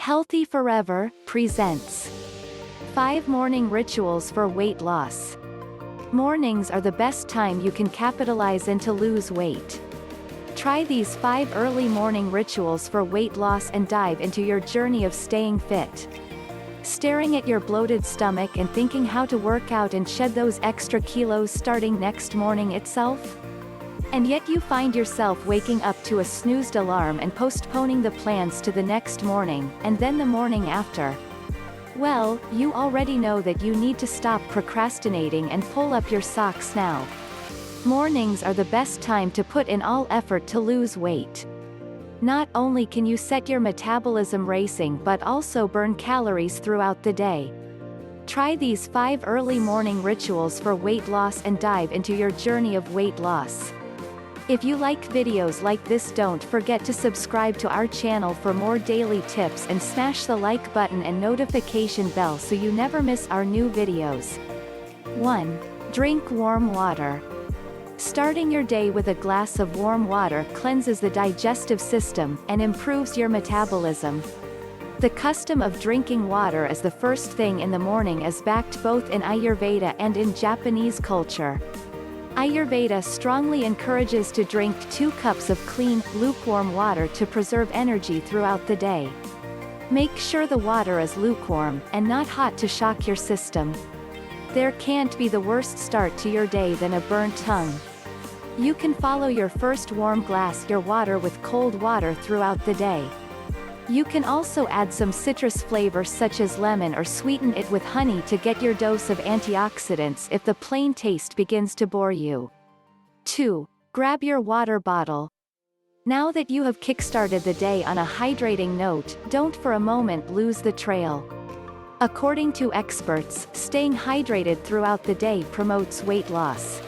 Healthy Forever presents 5 Morning Rituals for Weight Loss. Mornings are the best time you can capitalize and to lose weight. Try these 5 early morning rituals for weight loss and dive into your journey of staying fit. Staring at your bloated stomach and thinking how to work out and shed those extra kilos starting next morning itself? And yet you find yourself waking up to a snoozed alarm and postponing the plans to the next morning, and then the morning after. Well, you already know that you need to stop procrastinating and pull up your socks now. Mornings are the best time to put in all effort to lose weight. Not only can you set your metabolism racing but also burn calories throughout the day. Try these 5 early morning rituals for weight loss and dive into your journey of weight loss. If you like videos like this, don't forget to subscribe to our channel for more daily tips and smash the like button and notification bell so you never miss our new videos. 1. Drink warm water. Starting your day with a glass of warm water cleanses the digestive system and improves your metabolism. The custom of drinking water as the first thing in the morning is backed both in Ayurveda and in Japanese culture. Ayurveda strongly encourages to drink 2 cups of clean, lukewarm water to preserve energy throughout the day. Make sure the water is lukewarm, and not hot to shock your system. There can't be the worst start to your day than a burnt tongue. You can follow your first warm glass your water with cold water throughout the day. You can also add some citrus flavor such as lemon or sweeten it with honey to get your dose of antioxidants if the plain taste begins to bore you. 2. Grab your water bottle. Now that you have kickstarted the day on a hydrating note, don't for a moment lose the trail. According to experts, staying hydrated throughout the day promotes weight loss.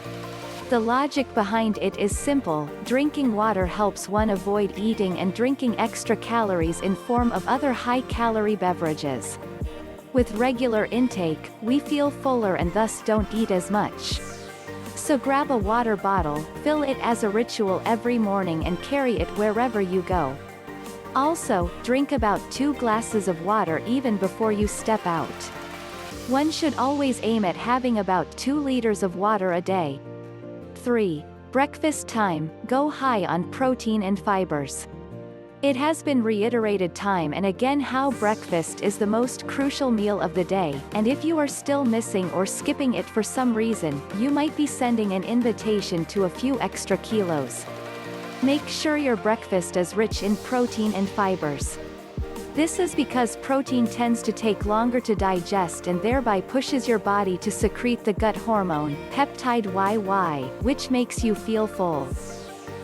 The logic behind it is simple: drinking water helps one avoid eating and drinking extra calories in form of other high-calorie beverages. With regular intake, we feel fuller and thus don't eat as much. So grab a water bottle, fill it as a ritual every morning and carry it wherever you go. Also, drink about 2 glasses of water even before you step out. One should always aim at having about 2 liters of water a day. 3. Breakfast time. Go high on protein and fibers. It has been reiterated time and again how breakfast is the most crucial meal of the day, and if you are still missing or skipping it for some reason, you might be sending an invitation to a few extra kilos. Make sure your breakfast is rich in protein and fibers. This is because protein tends to take longer to digest and thereby pushes your body to secrete the gut hormone, peptide YY, which makes you feel full.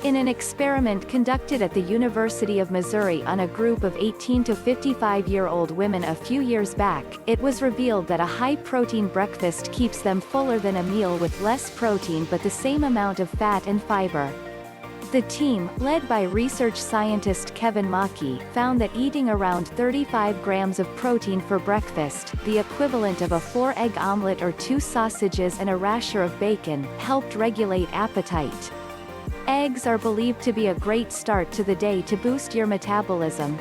In an experiment conducted at the University of Missouri on a group of 18 to 55-year-old women a few years back, it was revealed that a high-protein breakfast keeps them fuller than a meal with less protein but the same amount of fat and fiber. The team, led by research scientist Kevin Mackey, found that eating around 35 grams of protein for breakfast, the equivalent of a 4-egg omelet or 2 sausages and a rasher of bacon, helped regulate appetite. Eggs are believed to be a great start to the day to boost your metabolism.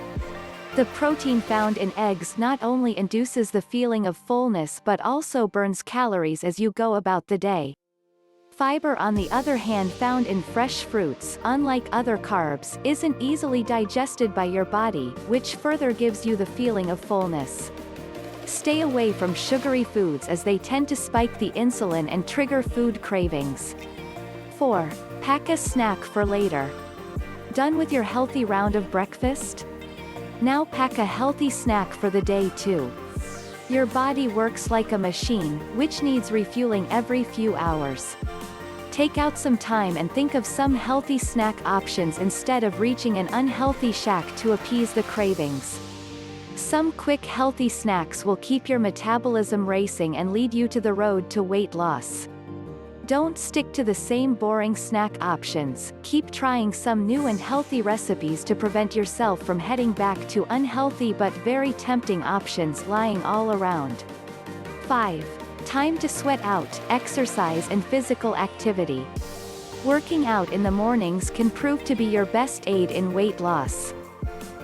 The protein found in eggs not only induces the feeling of fullness but also burns calories as you go about the day. Fiber, on the other hand, found in fresh fruits, unlike other carbs, isn't easily digested by your body, which further gives you the feeling of fullness. Stay away from sugary foods as they tend to spike the insulin and trigger food cravings. 4. Pack a snack for later. Done with your healthy round of breakfast? Now pack a healthy snack for the day too. Your body works like a machine, which needs refueling every few hours. Take out some time and think of some healthy snack options instead of reaching an unhealthy shack to appease the cravings. Some quick healthy snacks will keep your metabolism racing and lead you to the road to weight loss. Don't stick to the same boring snack options, keep trying some new and healthy recipes to prevent yourself from heading back to unhealthy but very tempting options lying all around. 5. Time to sweat out, exercise and physical activity. Working out in the mornings can prove to be your best aid in weight loss.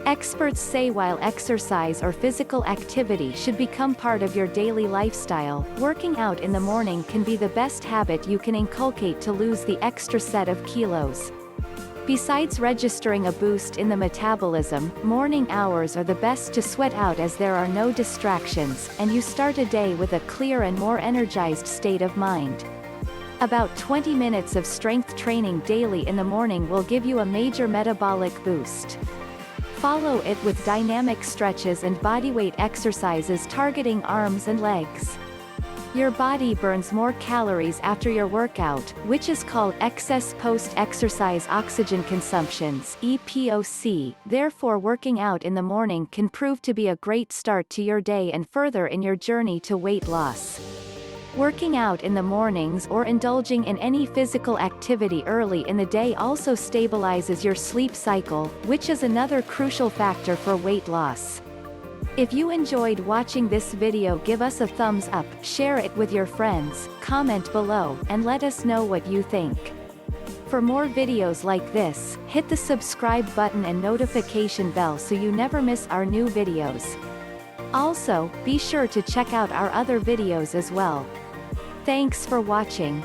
Experts say while exercise or physical activity should become part of your daily lifestyle, working out in the morning can be the best habit you can inculcate to lose the extra set of kilos. Besides registering a boost in the metabolism, morning hours are the best to sweat out as there are no distractions, and you start a day with a clear and more energized state of mind. About 20 minutes of strength training daily in the morning will give you a major metabolic boost. Follow it with dynamic stretches and bodyweight exercises targeting arms and legs. Your body burns more calories after your workout, which is called excess post-exercise oxygen consumptions (EPOC). Therefore, working out in the morning can prove to be a great start to your day and further in your journey to weight loss. Working out in the mornings or indulging in any physical activity early in the day also stabilizes your sleep cycle, which is another crucial factor for weight loss. If you enjoyed watching this video, give us a thumbs up, share it with your friends, comment below, and let us know what you think. For more videos like this, hit the subscribe button and notification bell so you never miss our new videos. Also, be sure to check out our other videos as well. Thanks for watching.